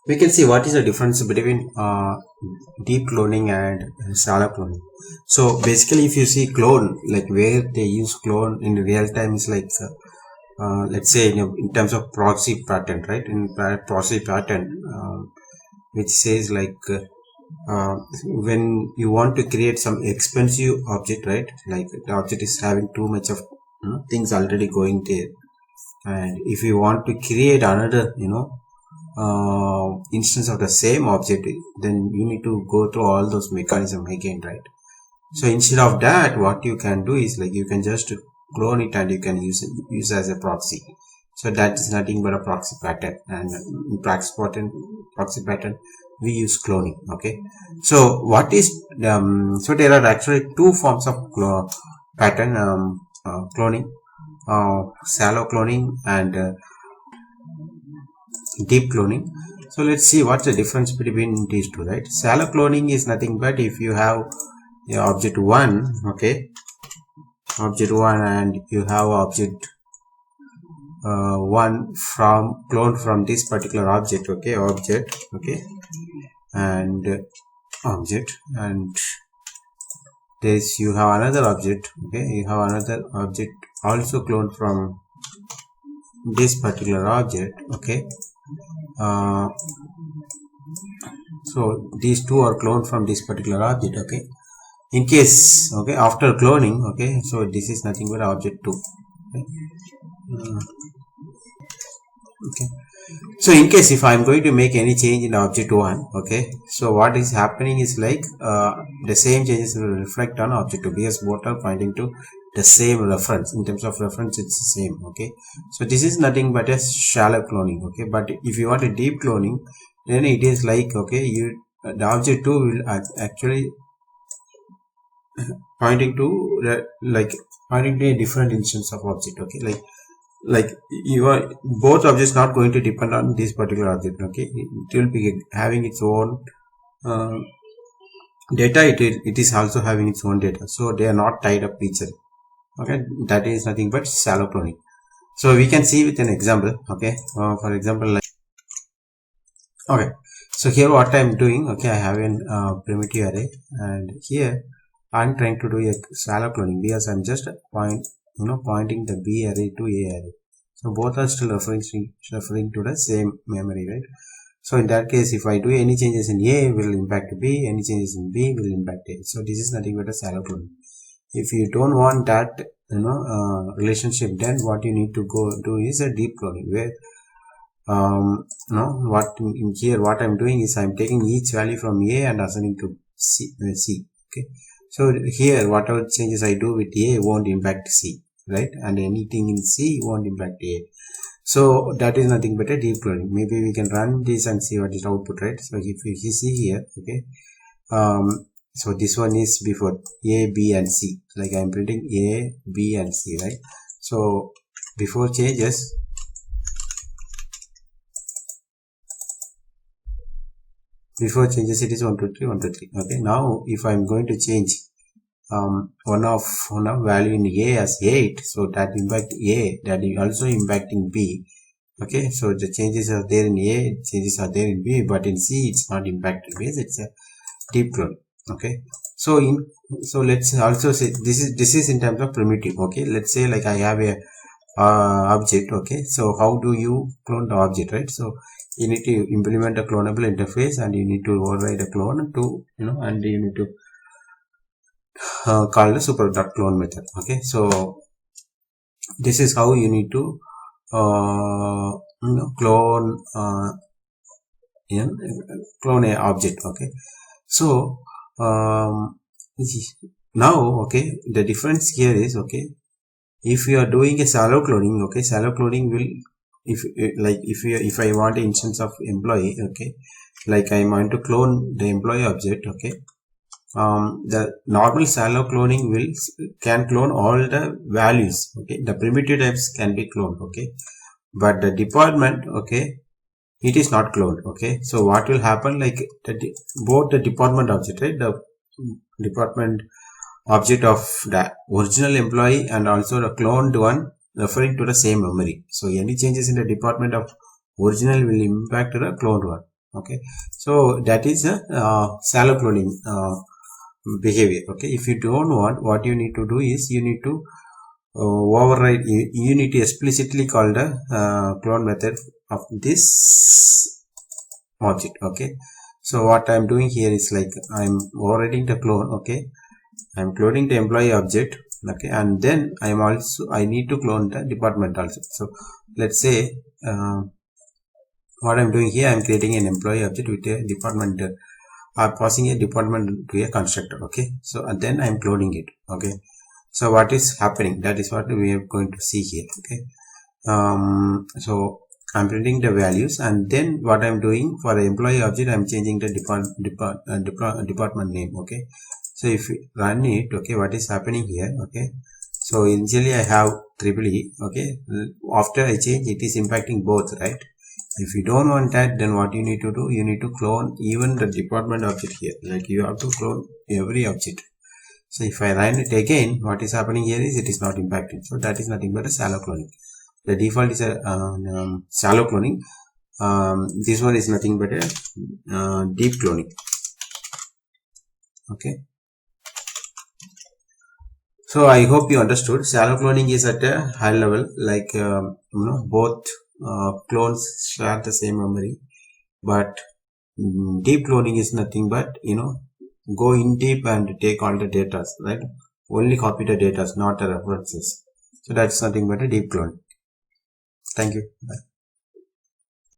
we can see what is the difference between deep cloning and shallow cloning. So basically, if you see clone, like where they use clone in real time is like let's say in terms of proxy pattern, right? In proxy pattern, which says like when you want to create some expensive object, right? Like the object is having too much of things already going there, and if you want to create another instance of the same object, then you need to go through all those mechanism again, right? So instead of that, what you can do is like you can just clone it and you can use as a proxy. So that is nothing but a proxy pattern, and in proxy pattern we use cloning. Okay, so what is so there are actually two forms of pattern cloning, shallow cloning and deep cloning. So let's see what's the difference between these two, right? Shallow cloning is nothing but if you have object 1, okay, object 1, and you have object 1 from clone from this particular object, okay, object, okay, and object, and this you have another object, okay, you have another object also cloned from this particular object, okay. So these two are cloned from this particular object, okay. In case, okay, after cloning, okay, so this is nothing but object 2, okay. Okay, so in case if I am going to make any change in object 1, okay, so what is happening is like the same changes will reflect on object 2 because both are pointing to the same reference. In terms of reference, it's the same, okay. So this is nothing but a shallow cloning, okay. But if you want a deep cloning, then it is like, okay, the object 2 will actually pointing to a different instance of object, okay. Like you are both objects not going to depend on this particular object, okay. It will be having its own data. It is also having its own data, so they are not tied up each other, okay. That is nothing but shallow cloning. So we can see with an example, okay. For example, like, okay, so here what I am doing, okay, I have an primitive array, and here I'm trying to do a shallow cloning because I'm just pointing the B array to A array. So both are still referring to the same memory, right? So in that case, if I do any changes in A will impact B, any changes in B will impact A. So this is nothing but a shallow cloning. If you don't want that relationship, then what you need to go do is a deep cloning, where what I'm doing is I'm taking each value from A and assigning to C, okay. So here whatever changes I do with A won't impact C, right, and anything in C won't impact A. So that is nothing but a deep cloning. Maybe we can run this and see what is output, right? So if you see here, okay, so this one is before A, B and C, like I'm printing A, B and C, right? So before changes, it is 1 2 3 1 2 3, okay. Now if I'm going to change one of value in A as 8, so that impact A, that is also impacting B, okay. So the changes are there in A, changes are there in B, but in C it's not impacted because it's a deep clone, okay. So let's also say this is in terms of primitive, okay. Let's say like I have a object, okay. So how do you clone the object, right? So you need to implement a clonable interface, and you need to override a clone to and you need to call the super.clone method, okay. So this is how you need to clone clone a object, okay. So now, okay, the difference here is, okay, if you are doing a shallow cloning, okay, shallow cloning will, if I want an instance of employee, okay, like I want to clone the employee object, okay, the normal shallow cloning can clone all the values, okay. The primitive types can be cloned, okay, but the department, okay, it is not cloned, okay. So what will happen, like both the department object, right, the department object of the original employee and also the cloned one referring to the same memory. So any changes in the department of original will impact the cloned one. Okay, so that is a shallow cloning behavior. Okay, if you don't want, what you need to do is you need to override, you need to explicitly call the clone method of this object. Okay, so what I'm doing here is like I'm overriding the clone. Okay, I'm cloning the employee object. Okay, and then I need to clone the department also. So let's say what I'm doing here, I'm creating an employee object with a department or passing a department to a constructor. Okay, so and then I'm cloning it. Okay, so what is happening, that is what we are going to see here. Okay, so I'm printing the values, and then what I'm doing for the employee object, I'm changing the department name. Okay, so if we run it, okay, what is happening here? Okay, so initially I have EEE. Okay, after I change, it is impacting both, right? If you don't want that, then what you need to do, you need to clone even the department object here. Like you have to clone every object. So if I run it again, what is happening here is it is not impacting. So that is nothing but a shallow cloning. The default is a shallow cloning. This one is nothing but a deep cloning. Okay. So I hope you understood. Shallow cloning is at a high level, like both clones share the same memory, but deep cloning is nothing but go in deep and take all the data, right? Only copy the data, not the references. So that's nothing but a deep clone. Thank you. Bye.